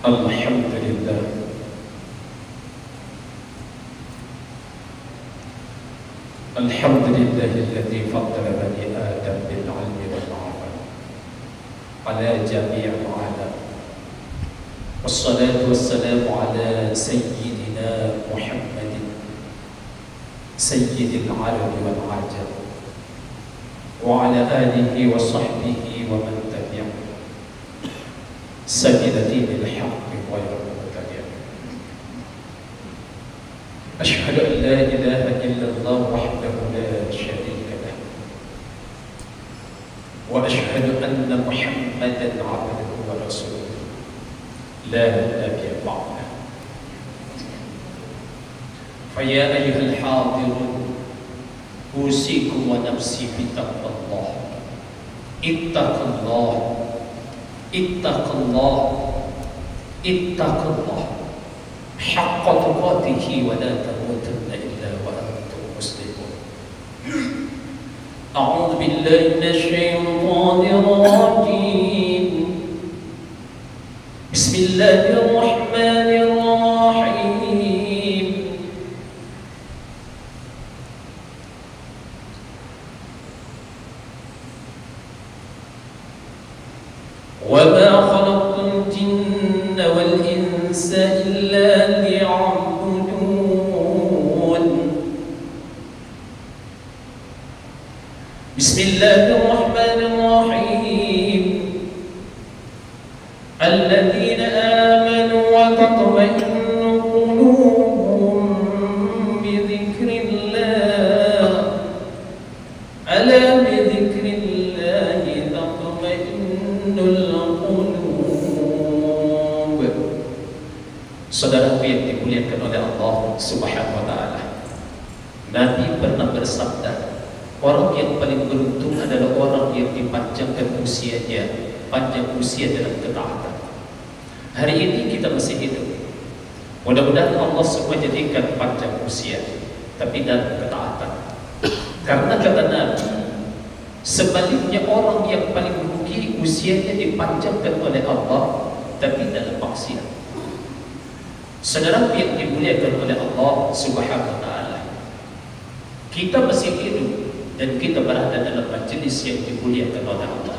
Alhamdulillah. Alhamdulillahilladzi faddala bani Adam bil 'ilmi wal 'amal ala jami'il 'alam. Wassalatu wassalamu ala sayyidina Muhammadin sayyidil 'arabi wal 'ajam wa ala alihi wa sahbihi wa man tabi'ahu sabila dinil haqqi wa yarmuqtadi'. Asyhadu an la ilaha illallah wahdahu la syarika lah wa asyhadu anna Muhammadan 'abduhu wa rasuluh la nabiyya ba'dah. Fa ya ayyuhal hadirun usikum wa nafsi bi taqwallah. Ittaqullah, ittaqullah, ittaqullah haqqa tuqatih wa la tamutunna illa wa antum muslimun. A'udzu billahi minasy syaithanir rajim. Bismillahirrahmanirrahim. Wa ma khalaqtul jinna wal insa illa liya'budun. Bismillahirrahmanirrahim. Alladzina amanu wa tatma'innu qulubuhum bi dzikrillah. Ala bi dzikrillah tatma'innul qulub. Saudaraku yang dimuliakan oleh Allah Subhanahu wa taala, Nabi pernah bersabda, orang yang paling beruntung adalah orang yang dipanjangkan usianya, panjang usia dalam ketaatan. Hari ini kita masih hidup. Mudah-mudahan Allah semua jadikan panjang usia, tapi dalam ketaatan. Karena kata Nabi, sebaliknya orang yang paling rugi usianya dipanjangkan oleh Allah, tapi dalam maksiat. Saudara yang dimuliakan oleh Allah Subhanahu wa taala, kita masih hidup dan kita berada dalam majelis yang dimuliakan oleh Allah.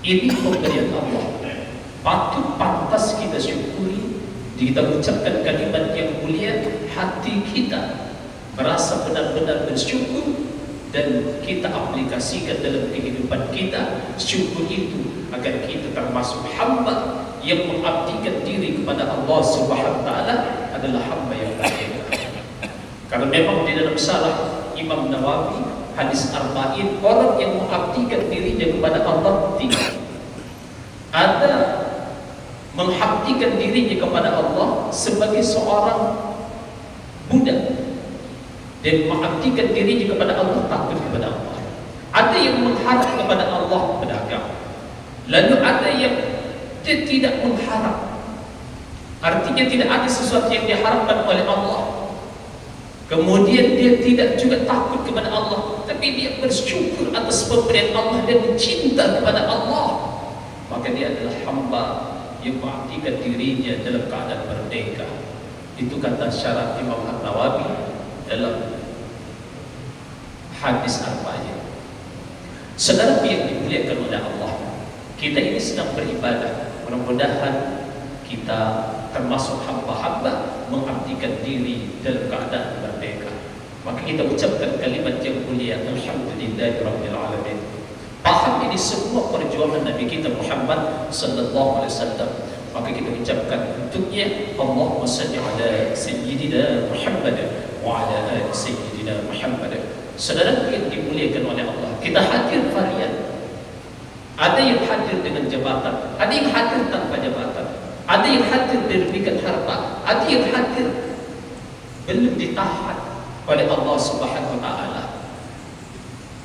Ini pemberian Allah, patut pantas kita syukuri. Kita ucapkan kalimat yang mulia, hati kita merasa benar-benar bersyukur dan kita aplikasikan dalam kehidupan kita. Syukur itu agar kita termasuk hamba yang mengabdikan diri kepada Allah Subhanahu wa taala, adalah hamba yang baik. Karena memang di dalam syarah Imam Nawawi hadis arba'in, orang yang mengabdikan dirinya kepada Allah tiga. Ada mengabdikan dirinya kepada Allah sebagai seorang budak, dan mengabdikan dirinya kepada Allah takut kepada Allah. Ada yang mengharap kepada Allah pedagang. Lalu ada yang dia tidak mengharap, artinya tidak ada sesuatu yang diharapkan oleh Allah. Kemudian dia tidak juga takut kepada Allah, tapi dia bersyukur atas pemberian Allah dan cinta kepada Allah. Maka dia adalah hamba yang mengabdikan dirinya dalam keadaan merdeka. Itu kata syarat Imam Nawawi dalam hadis arba'in. Saudara yang dimuliakan oleh Allah, kita ini sedang beribadah. Mudah-mudahan kita termasuk hamba-hamba mengabdikan diri dalam keadaan merdeka. Maka kita ucapkan kalimat yang mulia, Alhamdulillahirabbil alamin. Paham ini semua perjuangan Nabi kita Muhammad sallallahu alaihi wasallam. Maka kita ucapkan untuknya, Allahumma shalli ala sayyidina Muhammad wa ala ali sayyidina Muhammad. Saudara yang dimuliakan oleh Allah, kita hadir varian. Ada yang hadir dengan jabatan, ada yang hadir tanpa jabatan, ada yang hadir diberikan harta, ada yang hadir belum ditahan oleh Allah Subhanahu wa taala.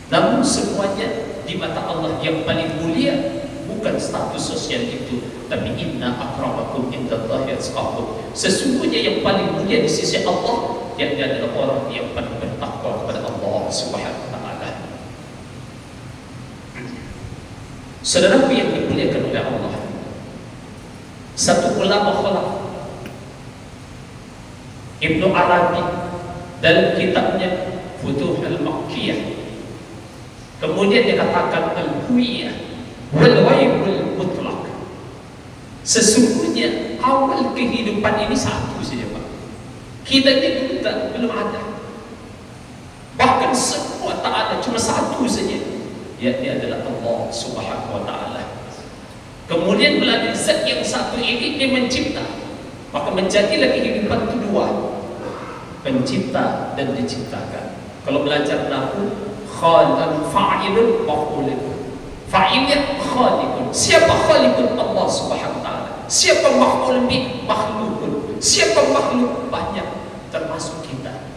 Namun semuanya di mata Allah yang paling mulia bukan status sosial itu, tapi inna akramakum indallahi atqakum. Sesungguhnya yang paling mulia di sisi Allah yang adalah orang yang paling bertakwa kepada Allah Subhanahu wa taala. Saudara yang dimuliakan oleh Allah, Satu ulama khalaf, Ibnu Arabi, dalam kitabnya Futuh al-Makkiyah, kemudian dia katakan al-huwiyah wal ghaibul mutlaq. Sesungguhnya awal kehidupan ini satu saja, Pak. Kita ini belum ada. Bahkan semua tak ada, cuma satu saja, yakni adalah Allah Subhanahu wa taala. Kemudian melalui zat yang satu ini dia mencipta, maka menjadilah kehidupan itu dua, pencipta dan diciptakan. Kalau belajar nahwu, khaliqun fa'ilun maf'ulun. Fa'ilnya khaliqun. Siapa khaliqun? Allah Subhanahu wa taala. Siapa maf'ul bih? Makhlukun. Siapa makhluk? Banyak, termasuk kita.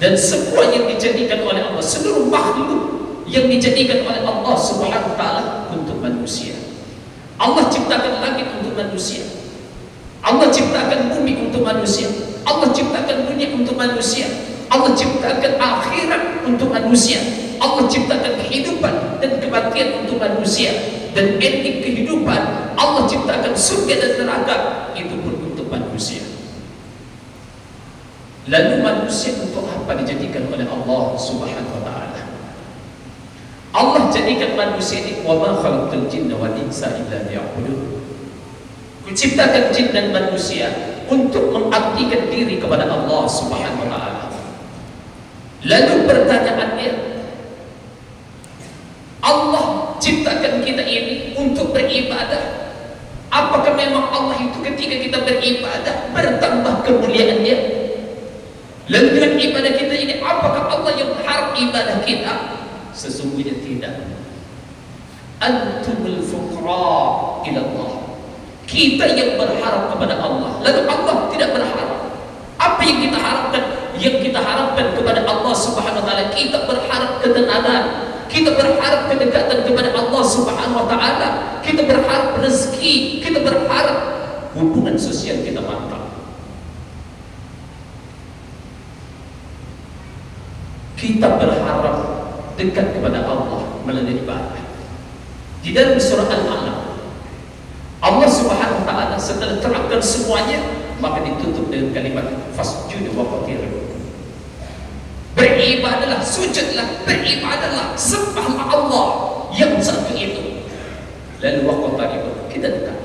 Dan semua yang dijadikan oleh Allah, seluruh makhluk yang dijadikan oleh Allah Subhanahu wa taala untuk manusia. Allah ciptakan langit untuk manusia. Allah ciptakan bumi untuk manusia. Allah ciptakan dunia untuk manusia. Allah ciptakan akhirat untuk manusia. Allah ciptakan kehidupan dan kematian untuk manusia. Dan ending kehidupan Allah ciptakan surga dan neraka, itu pun untuk manusia. Lalu manusia untuk apa dijadikan oleh Allah Subhanahu wa taala? Allah jadikan manusia ini, wa ma khalaqtul jinna wal insa illa liya'budun. Kuciptakan jin dan manusia untuk mengabdikan diri kepada Allah Subhanahu wa taala. Lalu pertanyaannya, Allah ciptakan kita ini untuk beribadah. Apakah memang Allah itu ketika kita beribadah bertambah kemuliaannya? Lalu dengan ibadah kita ini, apakah Allah yang berharap ibadah kita? Sesungguhnya tidak. Antumul fuqara ila Allah. Kita yang berharap kepada Allah, lalu Allah tidak berharap. Apa yang kita harapkan? Yang kita harapkan kepada Allah Subhanahu wa taala, kita berharap ketenangan, kita berharap kedekatan kepada Allah Subhanahu wa taala, kita berharap rezeki, kita berharap hubungan sosial kita mantap. Kita berharap dekat kepada Allah melalui ibadah. Di dalam surah Al-Alaq, Allah Subhanahu wa taala setelah terangkan semuanya, maka ditutup dengan kalimat fasjudu waqtarib. Beribadahlah, sujudlah, beribadahlah, sembahlah Allah yang satu itu. Lalu waqtarib, kita dekat.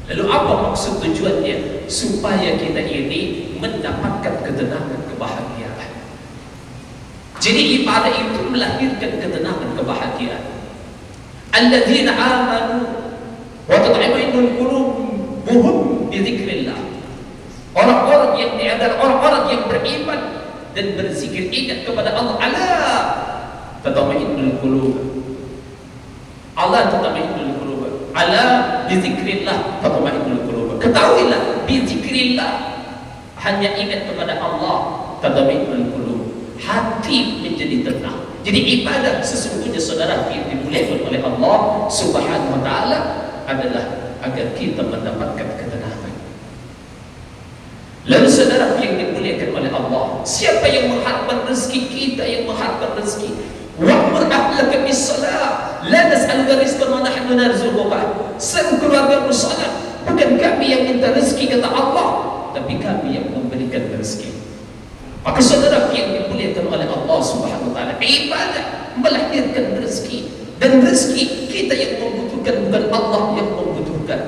Lalu apa maksud tujuannya? Supaya kita ini mendapatkan ketenangan, kebahagiaan. Jadi ibadah itu melahirkan ketenangan, kebahagiaan. Alladzina amanu wa tatma'innul qulubuhum bi dzikrillah. Orang-orang yang adalah orang-orang yang beriman dan berzikir, ingat kepada Allah. Ala tatma'innul qulub. Allah tatma'innul qulub. Ala bi dzikrillah tatma'innul qulub. Ketahuilah, bi dzikrillah, hanya ingat kepada Allah, tatma'innul qulub, hati menjadi tenang. Jadi ibadah sesungguhnya, saudara yang dimuliakan oleh Allah Subhanahu wa taala, adalah agar kita mendapatkan ketenangan. Lalu saudara yang dimuliakan oleh Allah, siapa yang mengharapkan rezeki? Kita yang mengharapkan rezeki. Wa'mur ahlaka bis-shalah la nas'aluka rizqan wa nahnu narzuquka. Seru keluargamu salat, bukan kami yang minta rezeki kata Allah, tapi kami yang memberikan rezeki. Maka saudara yang dimuliakan oleh Allah Subhanahu wa taala, ibadah melahirkan rezeki, dan rezeki kita yang membutuhkan, bukan Allah yang membutuhkan.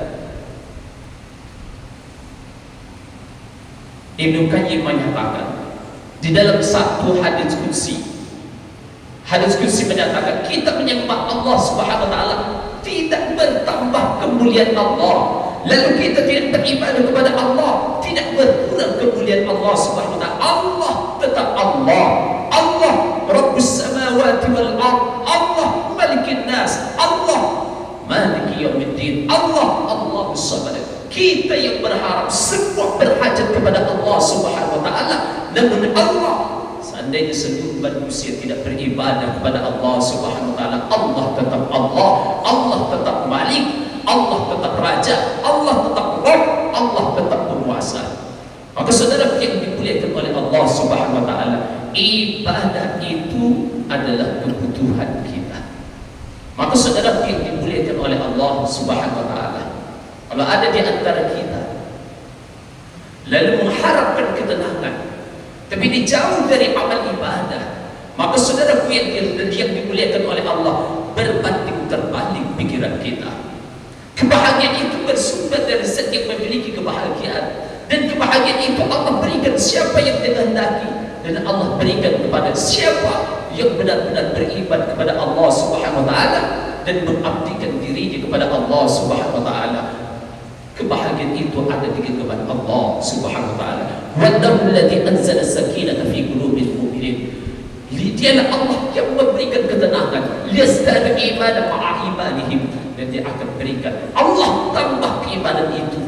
Ibnu Qayyim menyatakan di dalam satu hadis qudsi, menyatakan kita menyembah Allah Subhanahu wa taala tidak bertambah kemuliaan Allah. Lalu kita tidak beribadah kepada Allah, tidak berkurang kemuliaan Allah Subhanahu wa taala. Allah tetap Allah. Allah Rabbus samawati wal ard. Allah Malikin nas. Allah Maliki yaumiddin. Allah Allahus samad. Kita yang berharap semua berhajat kepada Allah Subhanahu wa taala. Namun Allah, seandainya seluruh manusia tidak beribadah kepada Allah Subhanahu wa taala, Allah tetap Allah, Allah tetap Malik, Allah tetap Raja, Allah tetap Rabb, Allah tetap penguasa. Maka saudara yang dimuliakan oleh Allah Subhanahu wa taala, ibadah itu adalah kebutuhan kita. Maka saudara yang dimuliakan oleh Allah Subhanahu wa taala, Kalau ada di antara kita lalu mengharapkan ketenangan, tapi dijauh dari amal ibadah, maka saudara yang dimuliakan oleh Allah, berbanding terbalik pikiran kita. Kebahagiaan itu bersumber dari zat yang memiliki kebahagiaan, dan kebahagiaan itu Allah berikan siapa yang dikehendaki, dan Allah berikan kepada siapa yang benar-benar beriman kepada Allah Subhanahu wa taala dan mengabdikan dirinya kepada Allah Subhanahu wa taala. Kebahagiaan itu ada di genggaman Allah Subhanahu wa taala. Wallahu alladzi anzala sakinata fi qulubil mu'minin. Dialah Allah yang memberikan ketenangan, liyazdadu imanan ma'a imanihim, dan dia akan berikan Allah tambah keimanan itu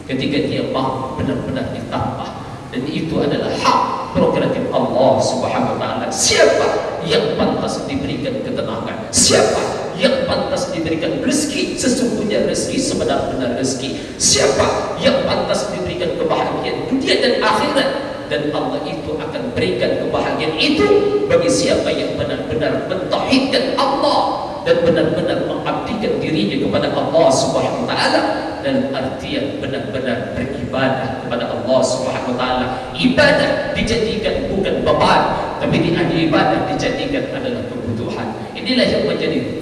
ketika dia mahu benar-benar ditambah. Dan itu adalah hak prerogatif Allah Subhanahu wa taala. Siapa yang pantas diberikan ketenangan, siapa yang pantas diberikan rezeki sesungguhnya rezeki sebenar-benar rezeki, siapa yang pantas diberikan kebahagiaan dunia dan akhirat, dan Allah itu akan berikan kebahagiaan itu bagi siapa yang benar-benar mentauhidkan Allah dan benar-benar mengabdikan dirinya kepada Allah Subhanahu wa taala, dan artian benar-benar beribadah kepada Allah Subhanahu wa taala. Ibadah dijadikan bukan beban, tapi ibadah dijadikan adalah kebutuhan. Inilah yang menjadi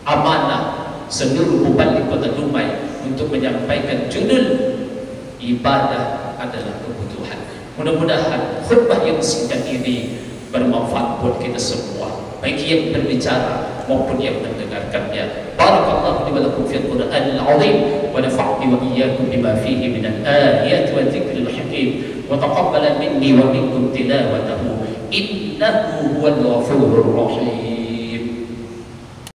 amanah seluruh mubalik Kota Dumai untuk menyampaikan judul ibadah adalah kebutuhan. Mudah-mudahan khutbah yang singkat ini bermanfaat buat kita semua, baik yang berbicara maupun yang mendengarkannya. Barakallahu li wa lakum fil Qur'anil 'azim wa nafa'ni wa iyyakum bima fihi minal ayati wa dzikril hakim wa taqabbala minni wa minkum tilawatahu innahu huwal ghafurur rahim.